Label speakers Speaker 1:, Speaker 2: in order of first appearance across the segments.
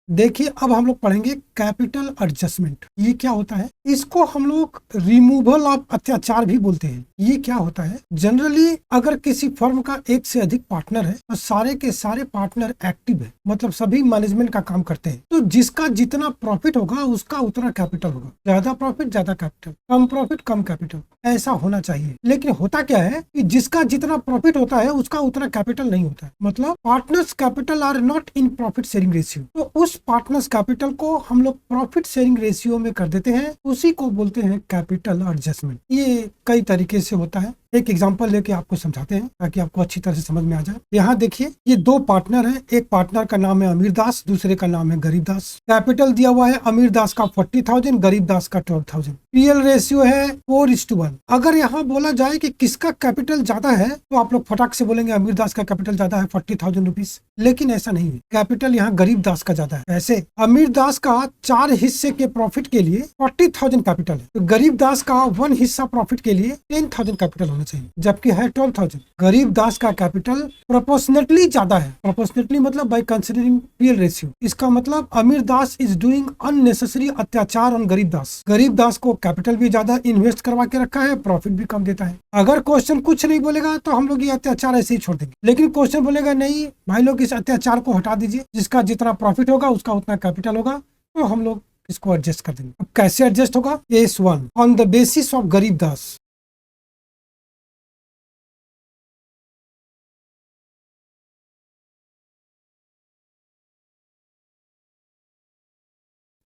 Speaker 1: देखिए, अब हम लोग पढ़ेंगे कैपिटल एडजस्टमेंट। ये क्या होता है? इसको हम लोग रिमूवल ऑफ अत्याचार भी बोलते हैं। ये क्या होता है? जनरली अगर किसी फर्म का एक से अधिक पार्टनर है तो सारे के सारे पार्टनर एक्टिव है, मतलब सभी मैनेजमेंट का काम करते हैं। तो जिसका जितना प्रॉफिट होगा उसका उतना कैपिटल होगा। ज्यादा प्रॉफिट ज्यादा कैपिटल, कम प्रॉफिट कम कैपिटल, ऐसा होना चाहिए। लेकिन होता क्या है कि जिसका जितना प्रॉफिट होता है उसका उतना कैपिटल नहीं होता है। मतलब partners capital R not in profit sharing ratio. तो उस पार्टनर्स कैपिटल को हम लोग प्रॉफिट शेयरिंग रेशियो में कर देते हैं, उसी को बोलते हैं कैपिटल एडजस्टमेंट। ये कई तरीके से होता है। एक एग्जांपल लेके आपको समझाते हैं ताकि आपको अच्छी तरह से समझ में आ जाए। यहाँ देखिए, ये दो पार्टनर हैं। एक पार्टनर का नाम है अमीर दास, दूसरे का नाम है गरीब दास। कैपिटल दिया हुआ है अमीर दास का 40,000, गरीब दास का 12,000। पीएल रेशियो है 4:1। अगर यहाँ बोला जाए कि किसका कैपिटल ज्यादा है तो आप लोग फटाक से बोलेंगे अमीर दास का कैपिटल ज्यादा है, 40,000 रुपीज। लेकिन ऐसा नहीं है, कैपिटल यहाँ गरीब दास का ज्यादा है। ऐसे अमीर दास का 4 हिस्से के प्रॉफिट के लिए 40,000 कैपिटल है, तो गरीब दास का 1 हिस्सा प्रॉफिट के लिए 10,000 कैपिटल होना चाहिए, जबकि है 12,000। गरीब दास का कैपिटल प्रोपोर्शनेटली ज्यादा है। प्रोपोर्शनेटली मतलब बाय कंसिडरिंग पीएल रेशियो। इसका मतलब अमीर दास इज डूइंग अननेसेसरी अत्याचार ऑन गरीब दास। गरीब दास को कैपिटल भी ज्यादा इन्वेस्ट करवा के रखा है, प्रॉफिट भी कम देता है। अगर क्वेश्चन कुछ नहीं बोलेगा तो हम लोग ये अत्याचार ऐसे ही छोड़ देंगे। लेकिन क्वेश्चन बोलेगा नहीं भाई लोग, इस अत्याचार को हटा दीजिए, जिसका जितना प्रॉफिट होगा उसका उतना कैपिटल होगा, तो हम लोग इसको एडजस्ट कर देंगे। अब कैसे एडजस्ट होगा? Case 1, on the basis of गरीब दास।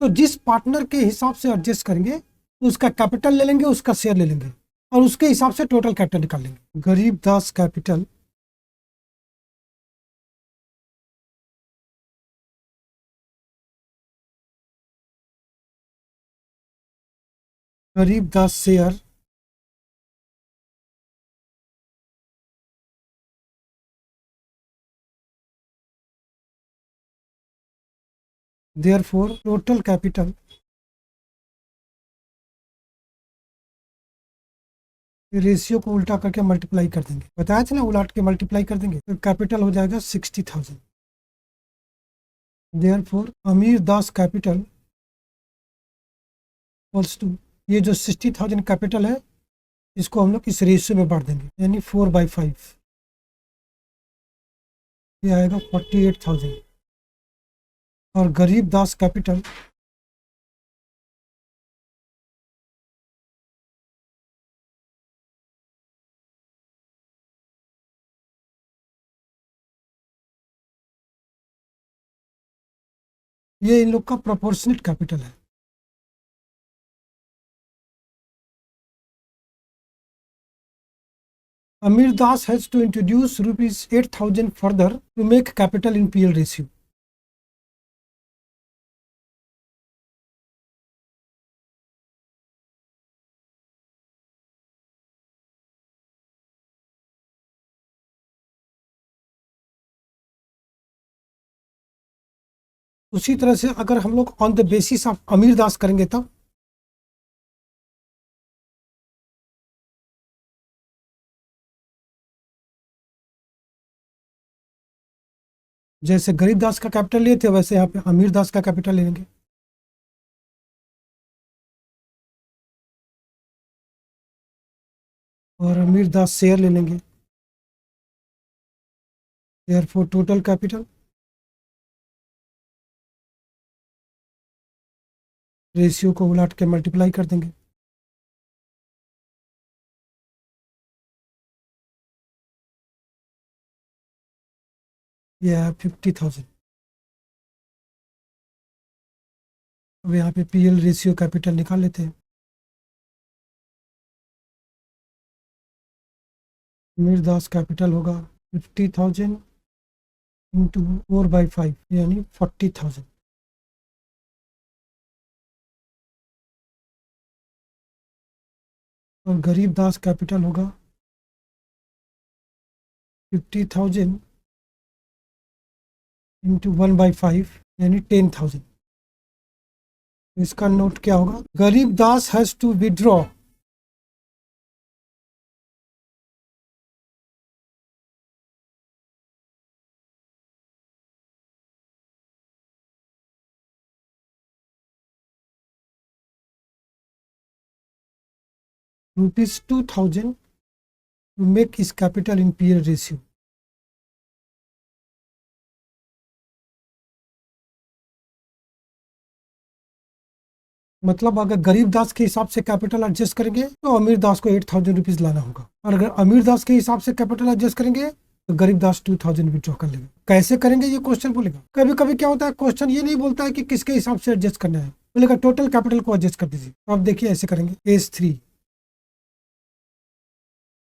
Speaker 1: तो जिस पार्टनर के हिसाब से एडजस्ट करेंगे उसका कैपिटल ले लेंगे, उसका शेयर ले लेंगे और उसके हिसाब से टोटल कैपिटल निकाल लेंगे। गरीब Das capital Garib Das share therefore total capital ratio को उल्टा करके मल्टीप्लाई कर देंगे। बताया था ना, उलट के मल्टीप्लाई कर देंगे तो कैपिटल हो जाएगा 60,000। देयरफॉर अमीर दास कैपिटल इक्वल्स टू, ये जो 60,000 कैपिटल है इसको हम लोग इस रेशियो में बांट देंगे, यानी 4/5। ये आएगा 48,000। और गरीब दास कैपिटल ये इन लोग का प्रोपोर्शनेट कैपिटल है। Amir Das has to introduce rupees 8,000 further to make capital in PL ratio. उसी तरह से अगर हम लोग ऑन द बेसिस ऑफ अमीर दास करेंगे तब जैसे गरीब दास का कैपिटल लिए थे वैसे यहाँ पे अमीर दास का कैपिटल ले लेंगे। और अमीर दास शेयर ले लेंगे। देयरफॉर टोटल कैपिटल रेशियो को उलट के मल्टीप्लाई कर देंगे। यह है 50,000। अब यहाँ पे PL रेशियो कैपिटल निकाल लेते हैं। अमीर दास कैपिटल होगा 50,000 इंटू 4/5 यानी 40,000। और गरीब दास कैपिटल होगा 50,000 इंटू 1/5 यानी 10,000। इसका नोट क्या होगा? Garib Das has to withdraw ₹2000 to make his capital in PL ratio. मतलब अगर गरीब दास के हिसाब से कैपिटल एडजस्ट करेंगे तो अमीर दास को 8000 रुपीज लाना होगा, और अगर अमीर दास के हिसाब से कैपिटल एडजस्ट करेंगे तो गरीब दास 2000 विड्रॉ कर लेगा। कैसे करेंगे ये क्वेश्चन बोलेगा। कभी कभी क्या होता है, क्वेश्चन ये नहीं बोलता है कि किसके हिसाब से एडजस्ट करना है, बोलेगा टोटल कैपिटल को एडजस्ट कर दीजिए। तो आप देखिए ऐसे करेंगे, case 3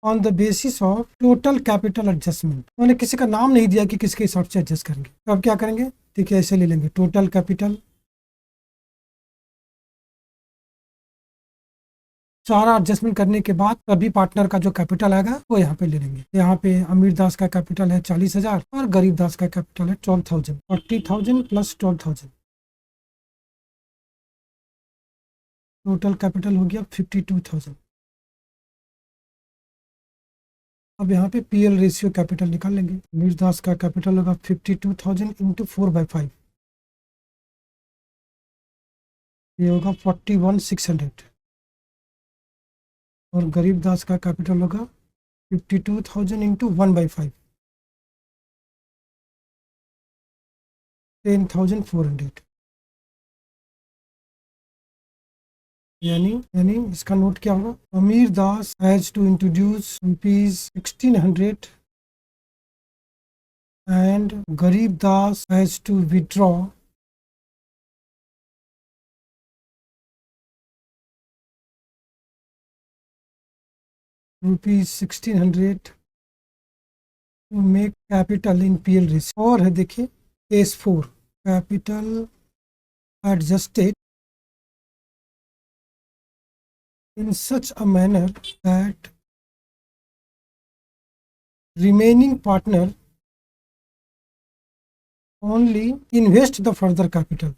Speaker 1: on the basis of total capital adjustment. मैंने किसी का नाम नहीं दिया कि किसके हिसाब से एडजस्ट करेंगे, तो अब क्या करेंगे, देखिए ऐसे ले लेंगे टोटल कैपिटल, सारा एडजस्टमेंट करने के बाद तभी पार्टनर का जो कैपिटल आएगा वो यहाँ पे ले लेंगे। यहाँ पे अमीर दास का कैपिटल है 40,000 और गरीब दास का कैपिटल है 12,000, 40,000 प्लस 12,000, टोटल कैपिटल हो गया 52,000। अब यहाँ पे PL रेशियो कैपिटल निकाल लेंगे। अमीर दास का कैपिटल होगा 52,000 इंटू 4/5, ये होगा 41,600, और गरीब दास का कैपिटल होगा 52,000 इंटू 1/5, 10,400। यानी इसका नोट क्या होगा, Amir Das has to introduce ₹1600 and Garib Das has to withdraw ₹1600 to make capital in PL ratio. और है देखिए case 4, capital adjusted in such a manner that remaining partner only invest the further capital.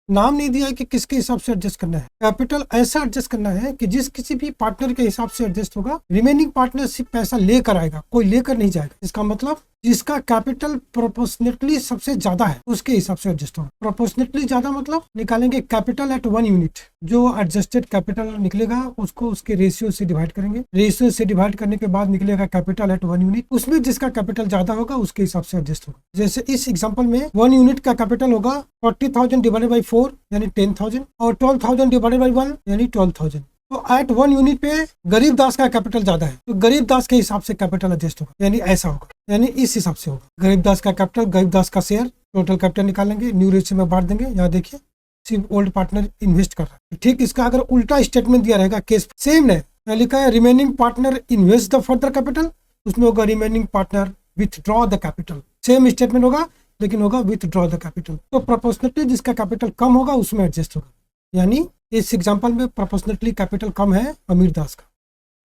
Speaker 1: नाम नहीं दिया है कि किसके हिसाब से एडजस्ट करना है, कैपिटल ऐसा एडजस्ट करना है कि जिस किसी भी पार्टनर के हिसाब से एडजस्ट होगा, रिमेनिंग पार्टनर सिर्फ पैसा लेकर आएगा, कोई लेकर नहीं जाएगा। इसका मतलब जिसका कैपिटल प्रोपोर्शनेटली सबसे ज्यादा है उसके हिसाब से एडजस्ट होगा। प्रोपोर्शनेटली ज्यादा मतलब निकालेंगे कैपिटल एट 1 यूनिट, जो एडजस्टेड कैपिटल निकलेगा उसको उसके रेशियो से डिवाइड करेंगे, रेशियो से डिवाइड करने के बाद निकलेगा कैपिटल एट 1 यूनिट, उसमें जिसका कैपिटल ज्यादा होगा उसके हिसाब से एडजस्ट होगा। जैसे इस एग्जाम्पल में 1 यूनिट का कैपिटल होगा 40,000 डिवाइडेड बाई 4 यानी 10,000, और 12,000 डिवाइडेड बाई 1 यानी 12,000। तो एट 1 यूनिट पे गरीब दास का कैपिटल ज्यादा है तो गरीब दास के हिसाब से कैपिटल एडजस्ट होगा, यानी ऐसा होगा, यानी इस हिसाब से होगा। गरीब दास का कैपिटल, गरीब दास का शेयर, टोटल कैपिटल निकालेंगे, न्यू रेशियो में बांट देंगे। यहाँ देखिए सिर्फ ओल्ड पार्टनर इन्वेस्ट कर रहा है। ठीक इसका अगर उल्टा स्टेटमेंट दिया रहेगा, केस सेम है, यहाँ लिखा है remaining partner invest the further capital, उसमें होगा remaining partner withdraw the capital. Same statement होगा लेकिन होगा विथड्रॉ द कैपिटल। तो प्रोपोर्शनेटली जिसका कैपिटल कम होगा उसमें एडजस्ट होगा, यानी इस एग्जांपल में प्रोपोर्शनेटली कैपिटल कम है अमीर दास का,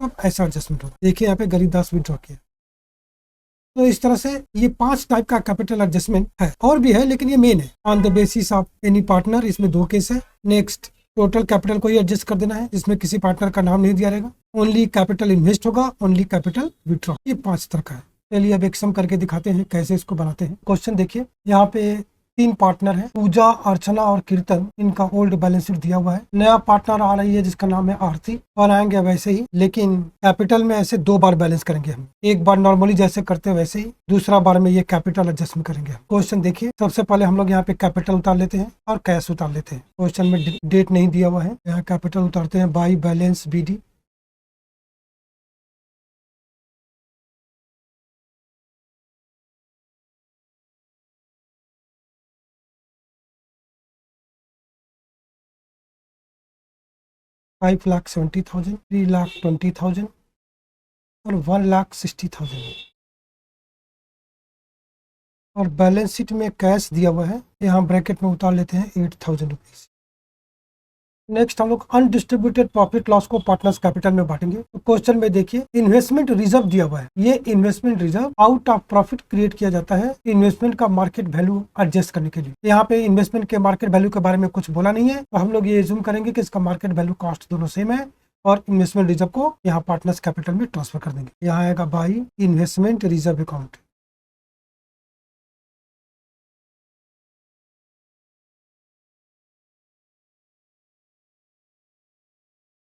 Speaker 1: अब ऐसा एडजस्टमेंट होगा। देखिए यहाँ पे गरीब दास विथड्रॉ किया। तो इस तरह से ये 5 टाइप का कैपिटल एडजस्टमेंट है, और भी है लेकिन ये मेन है। On the basis of any partner, इसमें 2 केस है। नेक्स्ट टोटल कैपिटल को ही एडजस्ट कर देना है, जिसमें किसी पार्टनर का नाम नहीं दिया रहेगा। ओनली कैपिटल इन्वेस्ट होगा, ओनली कैपिटल विथड्रॉ, ये 5 तरह का है। चलिए अब एक सम करके दिखाते हैं कैसे इसको बनाते हैं। क्वेश्चन देखिए, यहाँ पे 3 पार्टनर है, पूजा, अर्चना और कीर्तन। इनका ओल्ड बैलेंस शीट दिया हुआ है। नया पार्टनर आ रही है जिसका नाम है आरती, और आएंगे वैसे ही, लेकिन कैपिटल में ऐसे 2 बार बैलेंस करेंगे हम। एक बार नॉर्मली जैसे करते हैं वैसे ही, दूसरा बार में ये कैपिटल एडजस्टमेंट करेंगे। क्वेश्चन देखिए, सबसे पहले हम लोग यहाँ पे कैपिटल उतार लेते हैं और कैश उतार लेते हैं। क्वेश्चन में डेट नहीं दिया हुआ है, यहाँ कैपिटल उतारते हैं बाई बैलेंस BD। $5,70,000, $3,20,000 और $1,60,000। और बैलेंस शीट में कैश दिया हुआ है, यहाँ ब्रैकेट में उतार लेते हैं 8,000 रुपीज। नेक्स्ट हम लोग अनडिस्ट्रीब्यूटेड प्रॉफिट लॉस को पार्टनर्स कैपिटल में बांटेंगे। तो क्वेश्चन में देखिए इन्वेस्टमेंट रिजर्व दिया हुआ है। ये investment reserve out of profit create किया जाता है इन्वेस्टमेंट का मार्केट वैल्यू एडजस्ट करने के लिए। यहाँ पे इन्वेस्टमेंट के मार्केट वैल्यू के बारे में कुछ बोला नहीं है, तो हम लोग ये एज्यूम करेंगे कि इसका मार्केट वैल्यू कॉस्ट दोनों सेम है, और इन्वेस्टमेंट रिजर्व को यहाँ पार्टनर्स कैपिटल में ट्रांसफर कर देंगे। यहाँ आएगा बाई इन्वेस्टमेंट रिजर्व अकाउंट।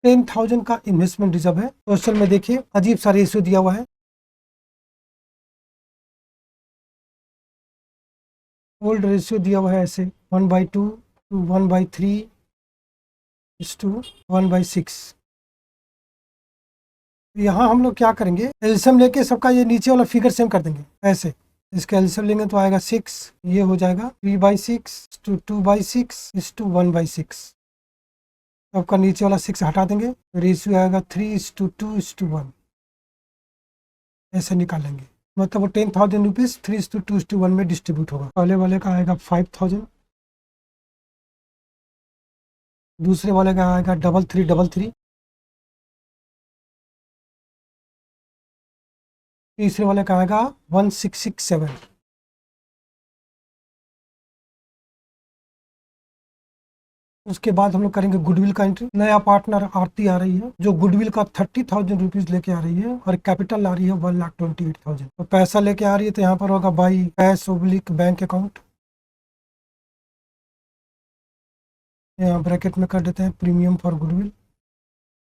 Speaker 1: 10,000 का इन्वेस्टमेंट रिजर्व है। क्वेश्चन में देखिए अजीब सा रेशियो दिया हुआ है, ओल्ड रेशियो दिया हुआ है ऐसे 1/2 to 1/3 to 1/6। यहाँ हम लोग क्या करेंगे, एल्सियम लेके सबका ये नीचे वाला फिगर सेम कर देंगे ऐसे। इसका एल्सियम लेंगे तो आएगा 6, ये हो जाएगा 3/6 to 2/6 to 1/6। सबका नीचे वाला 6 हटा देंगे, रेशियो आएगा 3:2:1, ऐसे निकालेंगे। मतलब वो 10,000 रुपीज 3:2:1 में डिस्ट्रीब्यूट होगा। पहले वाले का आएगा 5,000, दूसरे वाले का आएगा 3,333, तीसरे वाले का आएगा 1,667। उसके बाद हम लोग करेंगे गुडविल का एंट्री। नया पार्टनर आरती आ रही है जो गुडविल का 30,000 रुपीज लेके आ रही है और कैपिटल आ रही है 1,28,000। तो पैसा लेके आ रही है तो यहाँ पर होगा by cash oblique bank account, यहाँ ब्रैकेट में कर देते हैं प्रीमियम फॉर गुडविल।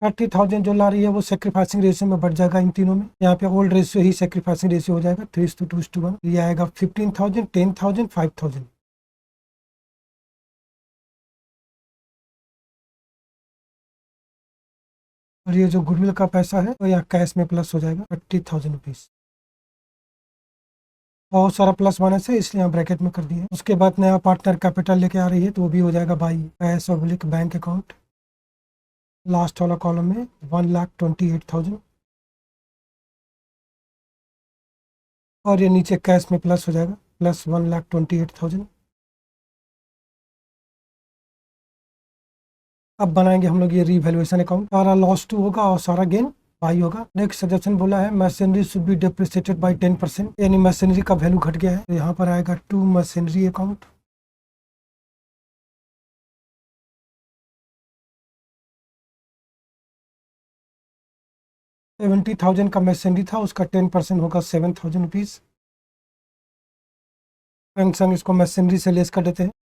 Speaker 1: 30,000 जो ला रही है वो सेक्रीफाइसिंग रेशियो में बढ़ जाएगा इन तीनों में। यहाँ पे ओल्ड रेशियो ही सेक्रीफाइसिंग रेशियो हो जाएगा 3:2:1। ये आएगा 15,000, 10,000, 5,000। और ये जो गुडविल का पैसा है तो यहाँ कैश में प्लस हो जाएगा 30,000 रुपीज। बहुत सारा प्लस माइनस है इसलिए यहाँ ब्रैकेट में कर दिए। उसके बाद नया पार्टनर कैपिटल लेके आ रही है तो वो भी हो जाएगा by cash oblique bank account, last वाला कॉलम में 1,28,000। और ये नीचे कैश में प्लस हो जाएगा प्लस 1,28,000। अब बनाएंगे हम लोग ये रीवैल्यूएशन अकाउंट। सारा लॉस 2 होगा और सारा गेन बाई होगा। नेक्स्ट सजेशन बोला है machinery should be depreciated by 10%, यानी मशीनरी का वैल्यू घट गया है तो यहाँ पर आएगा टू मशीनरी अकाउंट। $70,000 का मशीनरी था, उसका 10% होगा 7,000 रुपीज। संग संग इसको मशीनरी से लेस कर देते हैं।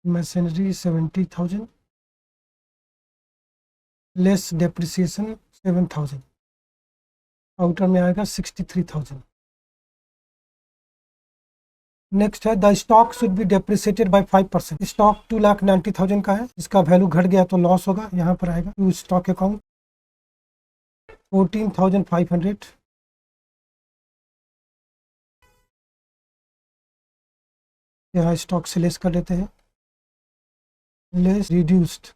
Speaker 1: मशीनरी 70,000 लेस डेप्रिसिएशन 7,000, आउटर में आएगा 63,000। नेक्स्ट है the stock should be depreciated by 5%। Stock 2,90,000 का है, इसका वैल्यू घट गया तो लॉस होगा। यहाँ पर आएगा टू स्टॉक अकाउंट 14,500। यहाँ स्टॉक से लेस कर देते हैं, लेस रिड्यूस्ड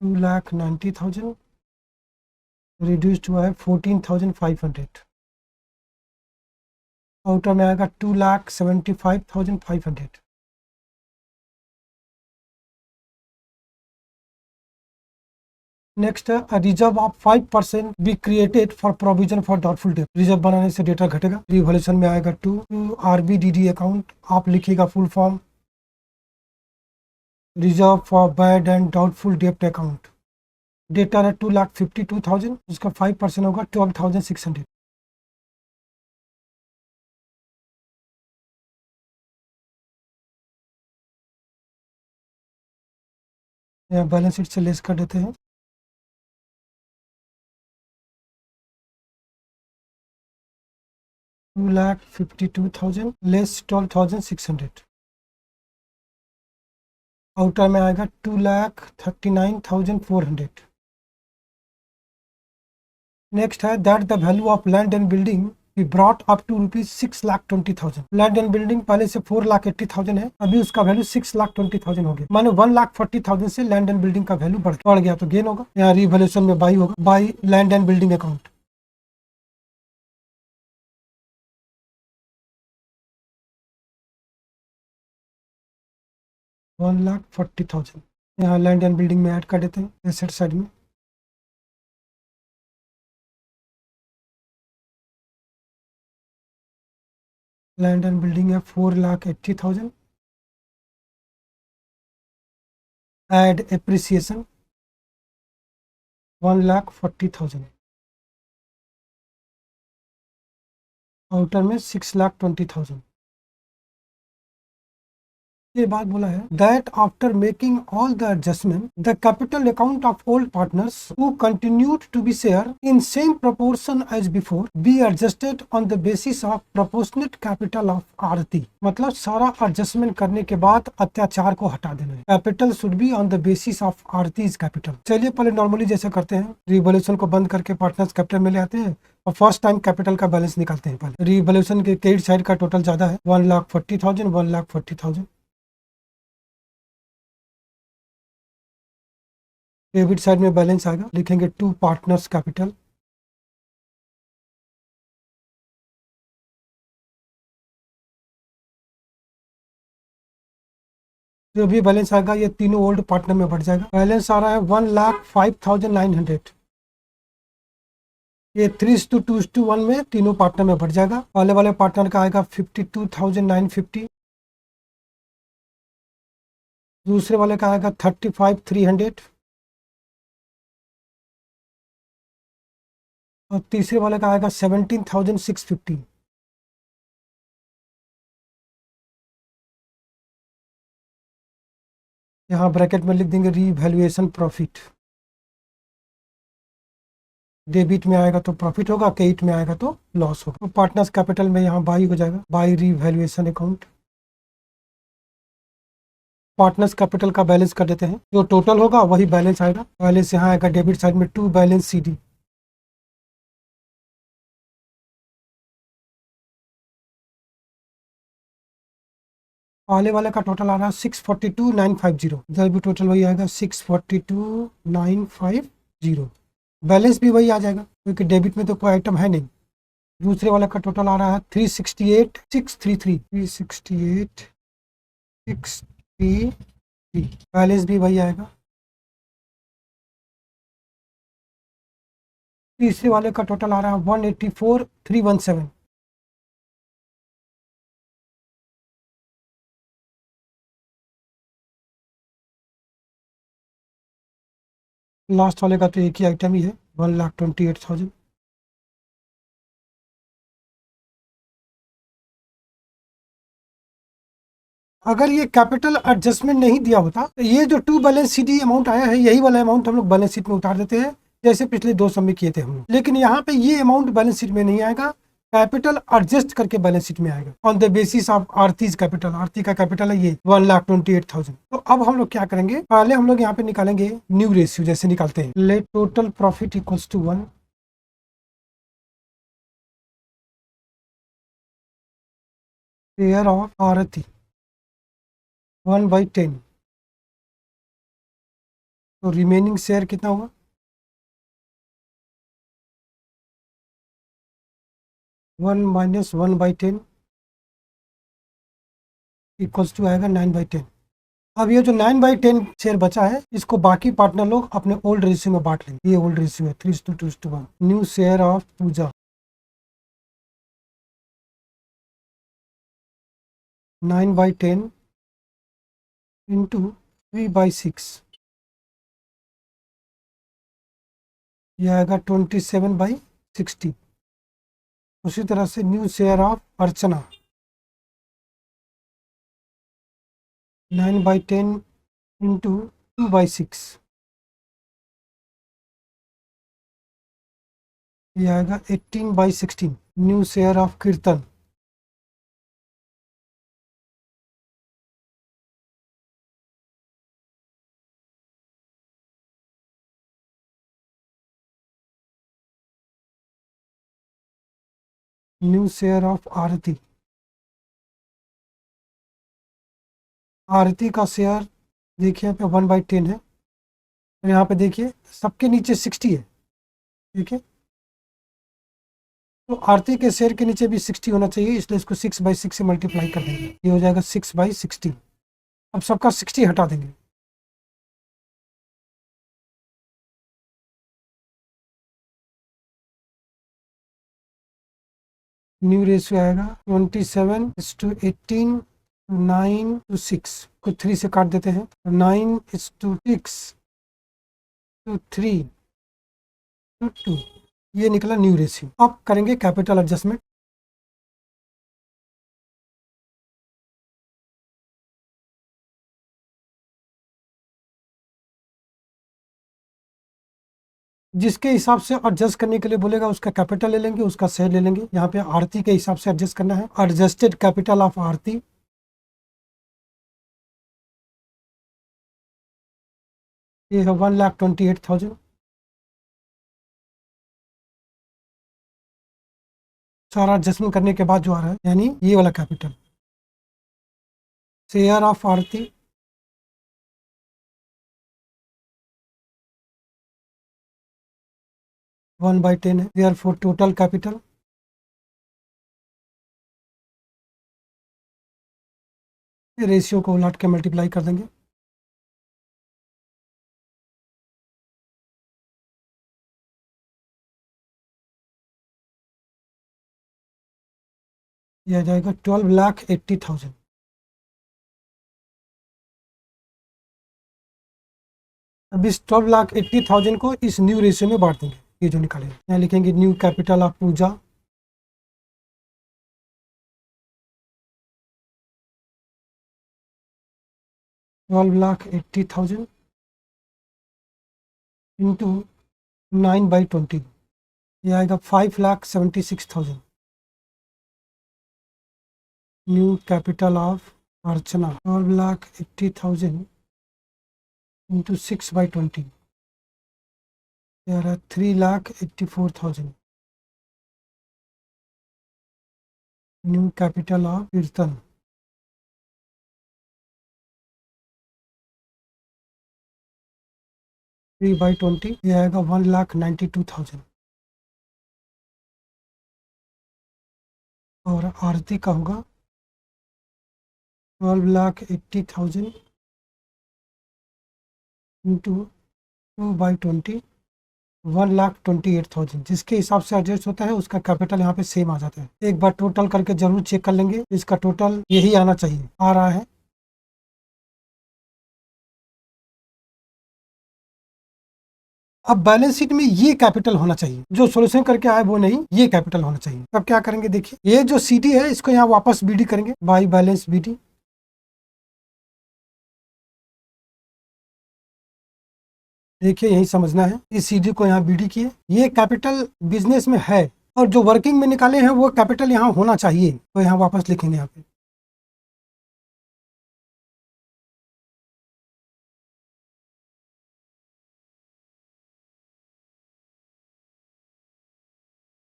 Speaker 1: 2,90,000, रिड्यूस्ड हुआ है 14,500। आउटर में आएगा 2,75,500। नेक्स्ट है reserve of 5% be created for provision for doubtful debt. Reserve बनाने से डेटा घटेगा। रिवॉल्यूशन में आएगा टू RBDD अकाउंट, आप लिखिएगा full form reserve for bad and doubtful debt account. Data है 2,52,000, उसका 5% होगा 12,600। यहाँ बैलेंस शीट से लेस कर देते हैं। $2,52,000 लेस 12,600। आउटर में आएगा 2,39,400। नेक्स्ट है that the value of land and building be brought up to ₹6,20,000। Land and building पहले से 4,80,000 है, अभी उसका वैल्यू 6,20,000 हो गया, माने 1,40,000 से लैंड एंड बिल्डिंग का वैल्यू बढ़ गया तो गेन होगा। यहाँ रिवैल्यूएशन में बाई होगा, by land and building account. $1,40,000 यहाँ लैंड एंड बिल्डिंग में ऐड कर देते हैं एसेट साइड में। लैंड एंड बिल्डिंग है 4,80,000, एड एप्रिसिएशन 1,40,000, आउटर में 6,20,000। के बाद बोला है that after making all the adjustment the capital account of old partners who continued to be share in same proportion as before be adjusted on the basis of proportionate capital of Aarti. मतलब सारा adjustment करने के बाद अत्याचार को हटा देना है। Capital should be on the basis of Aarti's capital. चलिए पहले नॉर्मली जैसे करते हैं, रिवोल्यूशन को बंद करके पार्टनर्स कैपिटल में ले आते हैं और फर्स्ट टाइम कैपिटल का बैलेंस निकालते हैं। पहले रिवोल्यूशन के क्रेडिट साइड का टोटल ज्यादा है 1,40,000 1,40,000। डेबिट साइड में बैलेंस आएगा, लिखेंगे टू पार्टनर्स कैपिटल। जो भी बैलेंस आएगा ये तीनों ओल्ड पार्टनर में बढ़ जाएगा। बैलेंस आ रहा है 1,05,900। ये 3:2:1 में तीनों पार्टनर में बढ़ जाएगा। पहले वाले पार्टनर का आएगा 52,950, दूसरे वाले का आएगा 35,300 और तीसरे वाले का आएगा 17,650। यहाँ ब्रैकेट में लिख देंगे रीवैल्यूएशन प्रॉफिट। डेबिट में आएगा तो प्रॉफिट होगा, क्रेडिट में आएगा तो लॉस होगा। तो पार्टनर्स कैपिटल में यहाँ बाई हो जाएगा, by revaluation account. Partners capital का बैलेंस कर देते हैं, जो टोटल होगा वही बैलेंस आएगा। बैलेंस यहाँ आएगा डेबिट साइड में टू बैलेंस सीडी। पहले वाले का टोटल आ रहा है 642,950, इधर भी टोटल वही आएगा 642,950। बैलेंस भी वही आ जाएगा क्योंकि डेबिट में तो कोई आइटम है नहीं। दूसरे वाले का टोटल आ रहा है 368,633, 368,633। बैलेंस भी वही आएगा। तीसरे वाले का टोटल आ रहा है 184,317। लास्ट वाले का तो एक ही आइटम ही है 1,28,000। अगर ये कैपिटल एडजस्टमेंट नहीं दिया होता तो ये जो टू बैलेंस शीट अमाउंट आया है यही वाला अमाउंट हम लोग बैलेंस शीट में उतार देते हैं, जैसे पिछले 2 सब में किए थे हम लोग। लेकिन यहाँ पे ये अमाउंट बैलेंस शीट में नहीं आएगा, कैपिटल एडजस्ट करके बैलेंस शीट में आएगा on the basis of Aarti's capital. Aarti का कैपिटल है ये 1,28,000। तो अब हम लोग क्या करेंगे, पहले हम लोग यहाँ पे निकालेंगे न्यू रेशियो जैसे निकालते हैं। Let total profit equals to 1 share of Aarti 1/10। तो रिमेनिंग शेयर कितना होगा, 1 - 1/10 इक्वल्स टू आएगा 9/10। अब ये जो 9/10 शेयर बचा है इसको बाकी पार्टनर लोग अपने ओल्ड रेशियो में बांट लेंगे। ये ओल्ड रेशियो है 3:2:1। New share of Pooja 9/10 into 3/6, ये आएगा 27/60। उसी तरह से new share of Archana 9/10 into 2/6, ये आएगा 18/16। न्यू शेयर ऑफ कीर्तन 'आरती'। आरती का शेयर देखिए यहाँ पे 1/10 है, और यहाँ पे देखिए सबके नीचे 60 है, ठीक है। तो आरती के शेयर के नीचे भी 60 होना चाहिए, इसलिए इसको 6/6 से मल्टीप्लाई कर देंगे, ये हो जाएगा 6/60। अब सबका 60 हटा देंगे, न्यू रेशियो आएगा 27:18, 9:6 को 3 से काट देते हैं, 9:6:3:2। ये निकला न्यू रेशियो। अब करेंगे कैपिटल एडजस्टमेंट। जिसके हिसाब से एडजस्ट करने के लिए बोलेगा उसका कैपिटल ले लेंगे, उसका शेयर ले लेंगे। यहाँ पे आरती के हिसाब से एडजस्ट करना है। एडजस्टेड कैपिटल ऑफ आरती ये है 1,28,000। सारा एडजस्टमेंट करने के बाद जो आ रहा है यानी ये वाला कैपिटल। शेयर ऑफ आरती 1/10 है। देयरफॉर टोटल कैपिटल रेशियो को उलट के मल्टीप्लाई कर देंगे। यह आ जाएगा 12,80,000। अब इस 12,80,000 को इस न्यू रेशियो में बांट देंगे। ये जो निकालेंगे यहाँ लिखेंगे new capital of Pooja $12,80,000 into 9/20 ये आएगा 5,76,000। New capital of Archana 12,80,000 into 6/20 ये आ रहा है 3,84,000। न्यू कैपिटल ऑफ कीर्तन 3/20 ये आएगा 1,92,000। और आरती का होगा 12,80,000 इंटू 2/20 1,28,000। जिसके हिसाब से एडजस्ट होता है उसका कैपिटल यहाँ पे सेम आ जाता है। एक बार टोटल करके जरूर चेक कर लेंगे। इसका टोटल यही आना चाहिए, आ रहा है। अब बैलेंस शीट में ये कैपिटल होना चाहिए, जो सोल्यूशन करके आए वो नहीं, ये कैपिटल होना चाहिए। अब क्या करेंगे देखिए, ये जो सीडी है इसको यहाँ वापस बीडी करेंगे, बाई बैलेंस बीडी। देखिए यही समझना है, इस सीडी को यहाँ बीडी किए। ये कैपिटल बिजनेस में है और जो वर्किंग में निकाले हैं वो कैपिटल यहाँ होना चाहिए, तो यहाँ वापस लिखेंगे यहाँ पे।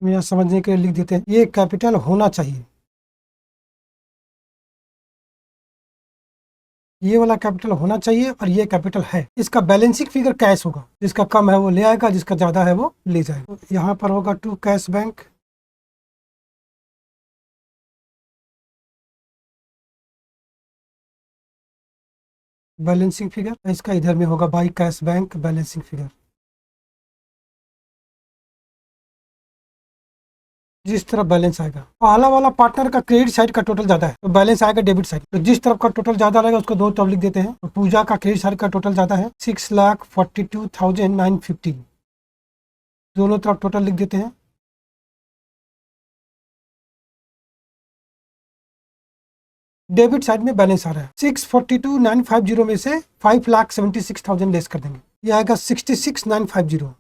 Speaker 1: यहाँ समझने के लिए लिख देते हैं ये कैपिटल होना चाहिए। ये वाला कैपिटल होना चाहिए और ये कैपिटल है। इसका बैलेंसिंग फिगर कैश होगा, जिसका कम है वो ले आएगा, जिसका ज्यादा है वो ले जाएगा। तो यहाँ पर होगा to cash bank. Balancing figure इसका इधर में होगा by cash bank balancing figure. जिस तरफ बैलेंस आएगा, पहला वाला पार्टनर का क्रेडिट साइड का टोटल ज्यादा है तो बैलेंस आएगा डेबिट साइड। तो जिस तरफ का टोटल ज्यादा रहेगा उसको दो तरफ लिख देते हैं। तो पूजा का क्रेडिट साइड का टोटल ज्यादा है 6,42,950, दोनों तरफ टोटल लिख देते हैं। डेबिट साइड में बैलेंस आ रहा है 642,950 में से 5,76,000 लेस कर देंगे, ये आएगा 66,950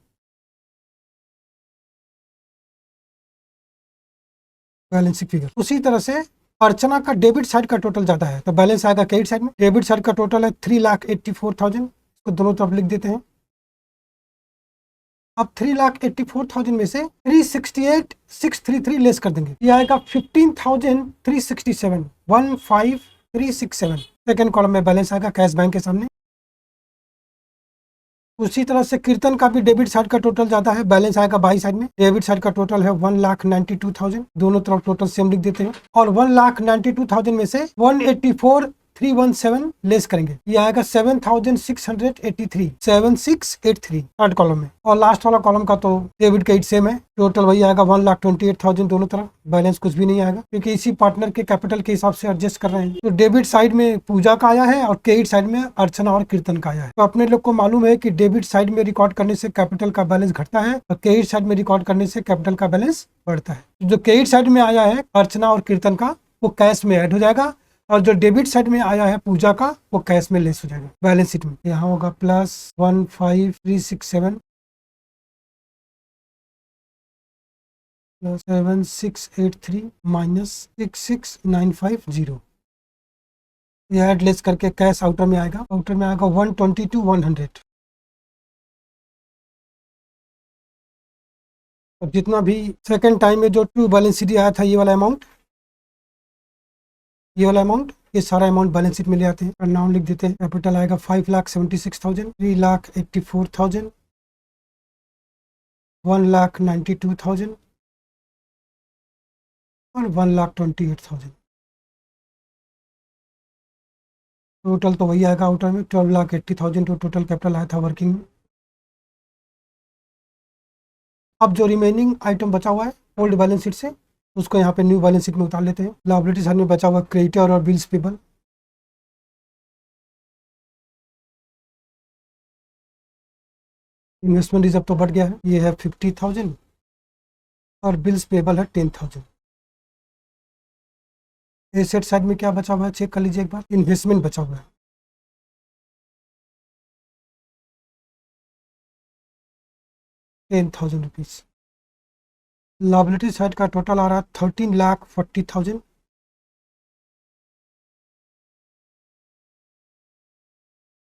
Speaker 1: बैलेंसिंग फिगर। उसी तरह से अर्चना का डेबिट साइड का टोटल ज्यादा है तो बैलेंस आएगा क्रेडिट साइड में। डेबिट साइड का टोटल है 3,84,000, इसको दोनों तरफ लिख देते हैं। अब 3,84,000 में से 368,633 लेस कर देंगे, ये आएगा 15,367 15,367। सेकेंड कॉलम में बैलेंस आएगा कैश बैंक के सामने। उसी तरह से कीर्तन का भी डेबिट साइड का टोटल ज्यादा है, बैलेंस आएगा बाई साइड में। डेबिट साइड का टोटल है 1,92,000, दोनों तरफ टोटल सेम लिख देते हैं। और 1,92,000 में से 184,317 लेस करेंगे, ये आएगा 7,683 7683 थर्ड कॉलम में। और लास्ट वाला कॉलम का तो डेबिट क्रेडिट सेम है, टोटल वही आएगा 1,28,000 दोनों तरफ। बैलेंस कुछ भी नहीं आएगा क्योंकि इसी पार्टनर के कैपिटल के हिसाब से एडजस्ट कर रहे हैं। तो डेबिट साइड में पूजा का आया है और क्रेडिट साइड में अर्चना और कीर्तन का आया है। तो अपने लोग को मालूम है कि डेबिट साइड में रिकॉर्ड करने से कैपिटल का बैलेंस घटता है और क्रेडिट साइड में रिकॉर्ड करने से कैपिटल का बैलेंस बढ़ता है। जो क्रेडिट साइड में आया है अर्चना और कीर्तन का वो कैश में ऐड हो जाएगा और जो डेबिट साइड में आया है पूजा का वो कैश में लेस हो जाएगा बैलेंस शीट में। यहाँ होगा +15,367 प्लस 7683 माइनस 66950। ये ऐड लेस करके कैश आउटर में आएगा, 122 100। अब जितना भी सेकंड टाइम में जो ट्रू बैलेंस शीट आया था, ये वाला अमाउंट, ये सारा अमाउंट बैलेंस शीट में ले आते हैं और नाम लिख देते हैं। कैपिटल आएगा 5,76,000, 3,84,000, 1,92,000 और 1,28,000। टोटल तो वही आएगा आउटर में, 12,80,000 तो टोटल कैपिटल आया था वर्किंग में। अब जो रिमेनिंग आइटम बचा हुआ है ओल्ड बैलेंस शीट से, उसको यहाँ पे न्यू बैलेंस शीट में उतार लेते हैं। लायबिलिटी साइड में बचा हुआ क्रेडिटर और बिल्स पेबल। इन्वेस्टमेंट रिजर्व तो बढ़ गया है, ये है 50,000 और बिल्स पेबल है 10,000। एसेट साइड में क्या बचा हुआ है चेक कर लीजिए एक बार। इन्वेस्टमेंट बचा हुआ है 10,000 रुपीज। लायबिलिटी साइड का टोटल आ रहा है 13,40,000।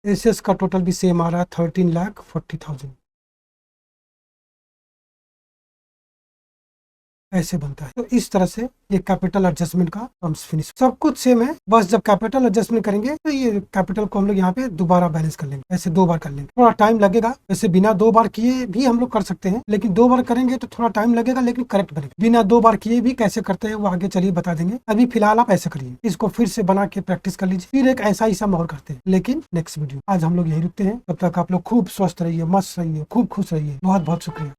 Speaker 1: एसेट्स का टोटल भी सेम आ रहा है 13,40,000। ऐसे बनता है। तो इस तरह से ये कैपिटल एडजस्टमेंट का टर्म्स फिनिश, सब कुछ सेम है, बस जब कैपिटल एडजस्टमेंट करेंगे तो ये कैपिटल को हम लोग यहाँ पे दोबारा बैलेंस कर लेंगे। ऐसे 2 बार कर लेंगे, थोड़ा टाइम लगेगा। वैसे बिना 2 बार किए भी हम लोग कर सकते हैं, लेकिन 2 बार करेंगे तो थोड़ा टाइम लगेगा, लेकिन करेक्ट बनेगा। बिना 2 बार किए भी कैसे करते हैं वो आगे चलिए बता देंगे। अभी फिलहाल आप ऐसे करिए, इसको फिर से बना के प्रैक्टिस कर लीजिए, फिर एक ऐसा ही और करते हैं, लेकिन नेक्स्ट वीडियो। आज हम लोग यही रुकते हैं, तब तक आप लोग खूब स्वस्थ रहिए, मस्त रहिए, खूब खुश रहिए। बहुत बहुत शुक्रिया।